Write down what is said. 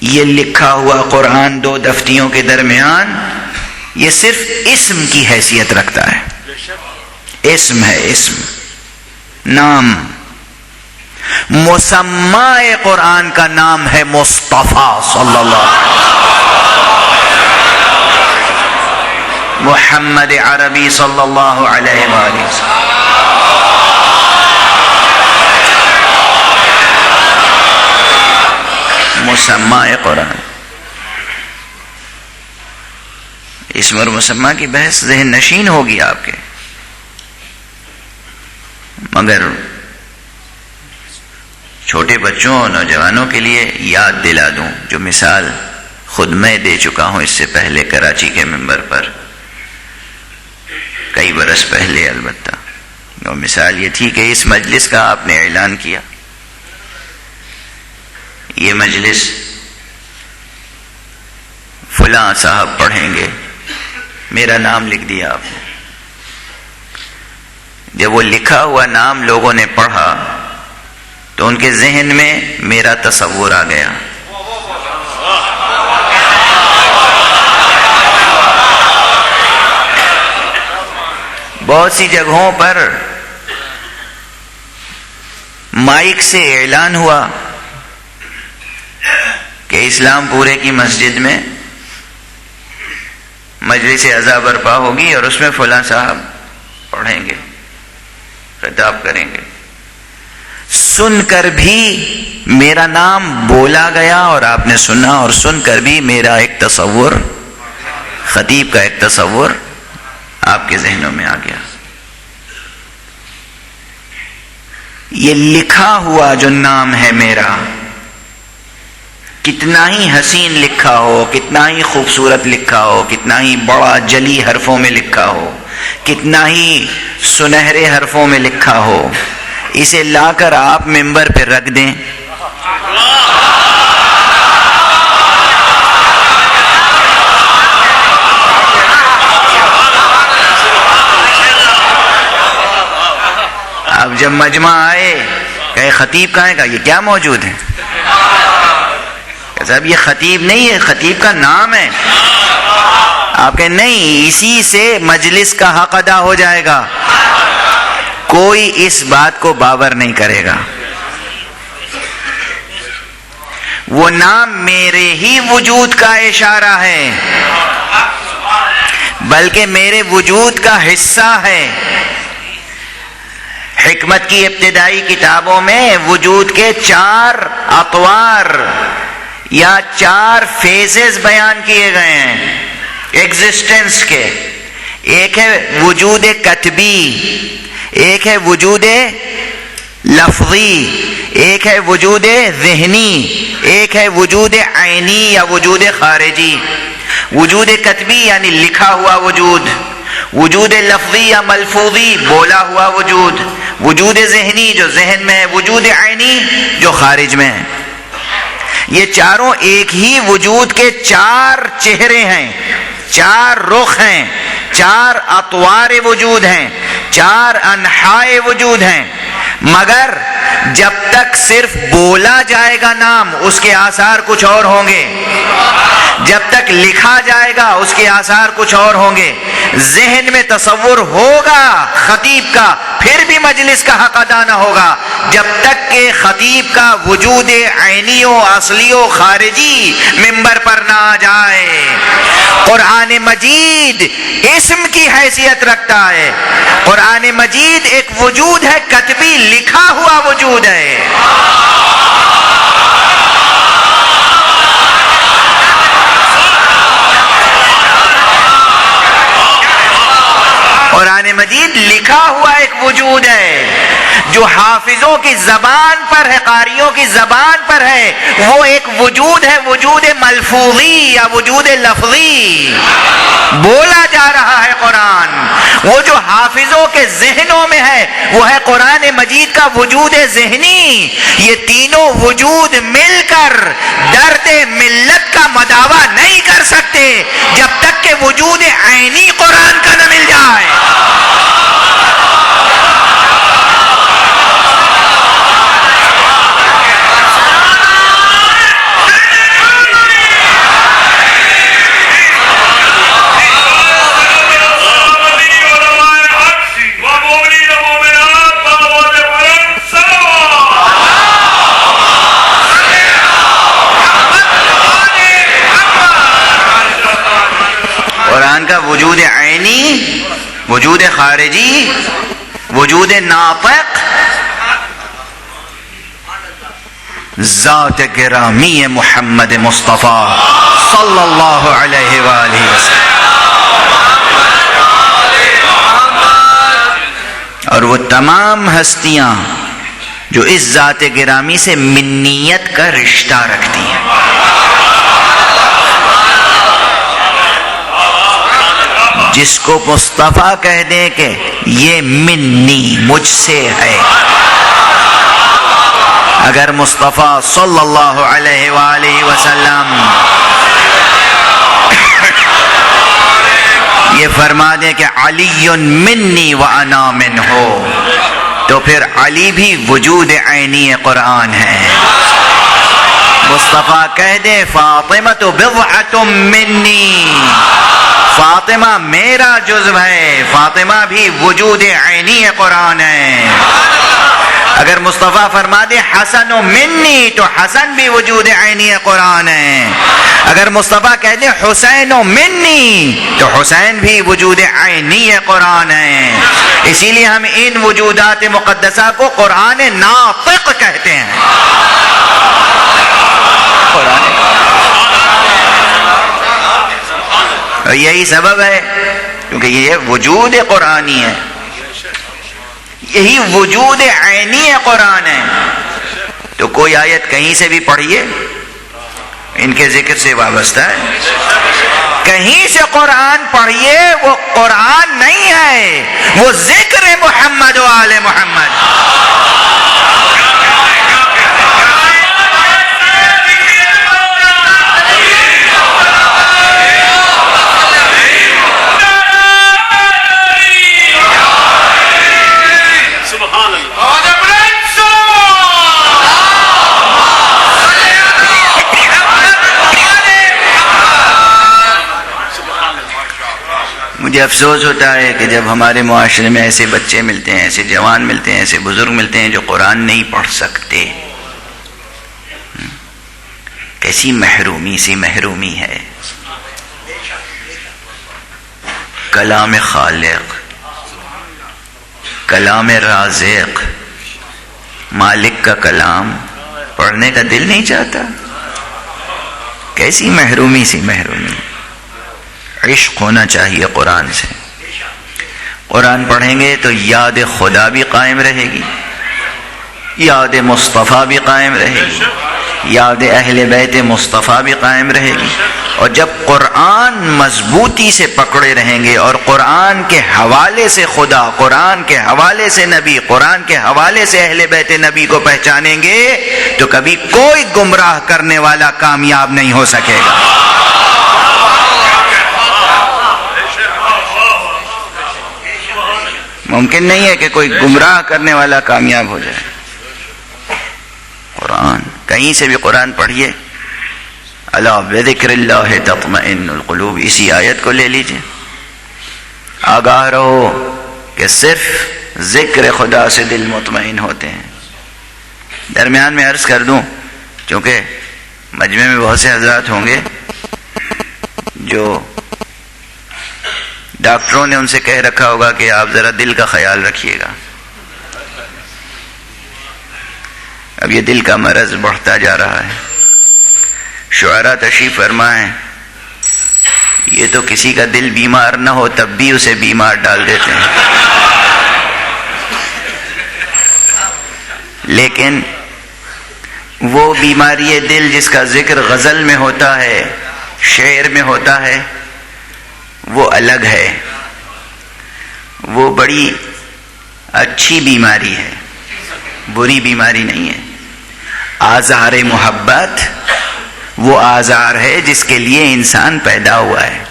یہ لکھا ہوا قرآن دو دفتیوں کے درمیان یہ صرف اسم کی حیثیت رکھتا ہے. اسم ہے، اسم، نام. مسمى قرآن کا نام ہے مصطفیٰ صلی اللہ علیہ وسلم، محمد عربی صلی اللہ علیہ وآلہ وسلم. مسمى قرآن. اسم اور مسمى کی بحث ذہن نشین ہوگی آپ کے، مگر چھوٹے بچوں اور نوجوانوں کے لیے یاد دلا دوں جو مثال خود میں دے چکا ہوں اس سے پہلے کراچی کے ممبر پر کئی برس پہلے. البتہ وہ مثال یہ تھی کہ اس مجلس کا آپ نے اعلان کیا، یہ مجلس فلاں صاحب پڑھیں گے، میرا نام لکھ دیا آپ نے. جب وہ لکھا ہوا نام لوگوں نے پڑھا تو ان کے ذہن میں میرا تصور آ گیا. بہت سی جگہوں پر مائک سے اعلان ہوا کہ اسلام پورے کی مسجد میں مجلس عزا برپا ہوگی اور اس میں فلاں صاحب پڑھیں گے، خطاب کریں گے. سن کر بھی میرا نام بولا گیا اور آپ نے سنا، اور سن کر بھی میرا ایک تصور، خطیب کا ایک تصور آپ کے ذہنوں میں آ گیا. یہ لکھا ہوا جو نام ہے میرا، کتنا ہی حسین لکھا ہو، کتنا ہی خوبصورت لکھا ہو، کتنا ہی بڑا جلی حرفوں میں لکھا ہو، کتنا ہی سنہرے حرفوں میں لکھا ہو، اسے لا کر آپ ممبر پہ رکھ دیں، اب جب مجمع آئے کہ خطیب کہاں ہے، یہ کیا موجود ہے؟ صاحب یہ خطیب نہیں ہے، خطیب کا نام ہے. آپ کہیں نہیں، اسی سے مجلس کا حق ادا ہو جائے گا. کوئی اس بات کو باور نہیں کرے گا. وہ نام میرے ہی وجود کا اشارہ ہے، بلکہ میرے وجود کا حصہ ہے. حکمت کی ابتدائی کتابوں میں وجود کے 4 اطوار یا 4 فیزز بیان کیے گئے ہیں ایگزسٹنس کے. ایک ہے وجود کتبی، ایک ہے وجود لفظی، ایک ہے وجود ذہنی، ایک ہے وجود عینی یا وجود خارجی. وجود کتبی یعنی لکھا ہوا وجود، وجود لفظی یا ملفوظی بولا ہوا وجود، وجود ذہنی جو ذہن میں ہے، وجود عینی جو خارج میں ہے. یہ چاروں ایک ہی وجود کے 4 چہرے ہیں، 4 رخ ہیں، 4 اطوار وجود ہیں، 4 انحاء وجود ہیں. مگر جب تک صرف بولا جائے گا نام، اس کے آثار کچھ اور ہوں گے. جب تک لکھا جائے گا اس کے آثار کچھ اور ہوں گے. ذہن میں تصور ہوگا خطیب کا، پھر بھی مجلس کا حق ادا نہ ہوگا جب تک کہ خطیب کا وجود عینی و اصلی و خارجی ممبر پر نہ آ جائے. قرآن مجید اسم کی حیثیت رکھتا ہے. قرآن مجید ایک وجود ہے، کتبی لکھا ہوا وجود ہے. قرآن مجید لکھا ہوا ایک وجود ہے جو حافظوں کی زبان پر ہے، قاریوں کی زبان پر ہے. وہ ایک وجود ہے، وجود ملفوظی یا وجود لفظی، بولا جا رہا ہے قرآن. وہ جو حافظوں کے ذہنوں میں ہے وہ ہے قرآن مجید کا وجود ذہنی. یہ تینوں وجود مل کر درد ملت کا مداوا نہیں کر سکتے جب تک کہ وجود عینی قرآن کا نہ مل جائے. وجود عینی، وجود خارجی، وجود ناطق، ذات گرامی محمد مصطفیٰ صلی اللہ علیہ وآلہ وسلم، اور وہ تمام ہستیاں جو اس ذات گرامی سے منیت کا رشتہ رکھتی ہیں. جس کو مصطفیٰ کہہ دیں کہ یہ منی، مجھ سے ہے، اگر مصطفیٰ صلی اللہ علیہ وآلہ وسلم یہ فرما دیں کہ علی منی وانا منہ، تو پھر علی بھی وجود عینی قرآن ہے. مصطفیٰ کہہ دے فاطمہ بضعۃ منی، فاطمہ میرا جزو ہے، فاطمہ بھی وجود عینی قرآن ہے. اگر مصطفیٰ فرما دے حسن منی، تو حسن بھی وجود عینی قرآن ہے. اگر مصطفیٰ کہہ دے حسین منی، تو حسین بھی وجود عینی قرآن ہے. اسی لیے ہم ان وجودات مقدسہ کو قرآن ناطق کہتے ہیں. اور یہی سبب ہے کیونکہ یہ وجود قرآنی ہے، یہی وجود عینی قرآن ہے. تو کوئی آیت کہیں سے بھی پڑھیے، ان کے ذکر سے وابستہ ہے. کہیں سے قرآن پڑھیے، وہ قرآن نہیں ہے، وہ ذکر محمد و آل محمد. مجھے افسوس ہوتا ہے کہ جب ہمارے معاشرے میں ایسے بچے ملتے ہیں، ایسے جوان ملتے ہیں، ایسے بزرگ ملتے ہیں جو قرآن نہیں پڑھ سکتے. کیسی محرومی سی محرومی ہے. کلام خالق، کلام رازق، مالک کا کلام پڑھنے کا دل نہیں چاہتا. کیسی محرومی سی محرومی. عشق ہونا چاہیے قرآن سے. قرآن پڑھیں گے تو یاد خدا بھی قائم رہے گی، یاد مصطفیٰ بھی قائم رہے گی، یاد اہل بیت مصطفیٰ بھی قائم رہے گی. اور جب قرآن مضبوطی سے پکڑے رہیں گے اور قرآن کے حوالے سے خدا، قرآن کے حوالے سے نبی، قرآن کے حوالے سے اہل بیت نبی کو پہچانیں گے، تو کبھی کوئی گمراہ کرنے والا کامیاب نہیں ہو سکے گا. ممکن نہیں ہے کہ کوئی گمراہ کرنے والا کامیاب ہو جائے. قرآن کہیں سے بھی قرآن پڑھیے. الا بذکر اللہ تطمئن القلوب، اسی آیت کو لے لیجئے. آگاہ رہو کہ صرف ذکر خدا سے دل مطمئن ہوتے ہیں. درمیان میں عرض کر دوں، چونکہ مجمع میں بہت سے حضرات ہوں گے جو ڈاکٹروں نے ان سے کہہ رکھا ہوگا کہ آپ ذرا دل کا خیال رکھیے گا. اب یہ دل کا مرض بڑھتا جا رہا ہے. شعراء تشریف فرمائیں، یہ تو کسی کا دل بیمار نہ ہو تب بھی اسے بیمار ڈال دیتے ہیں. لیکن وہ بیماری دل جس کا ذکر غزل میں ہوتا ہے، شعر میں ہوتا ہے، وہ الگ ہے. وہ بڑی اچھی بیماری ہے، بری بیماری نہیں ہے. آزار محبت وہ آزار ہے جس کے لیے انسان پیدا ہوا ہے.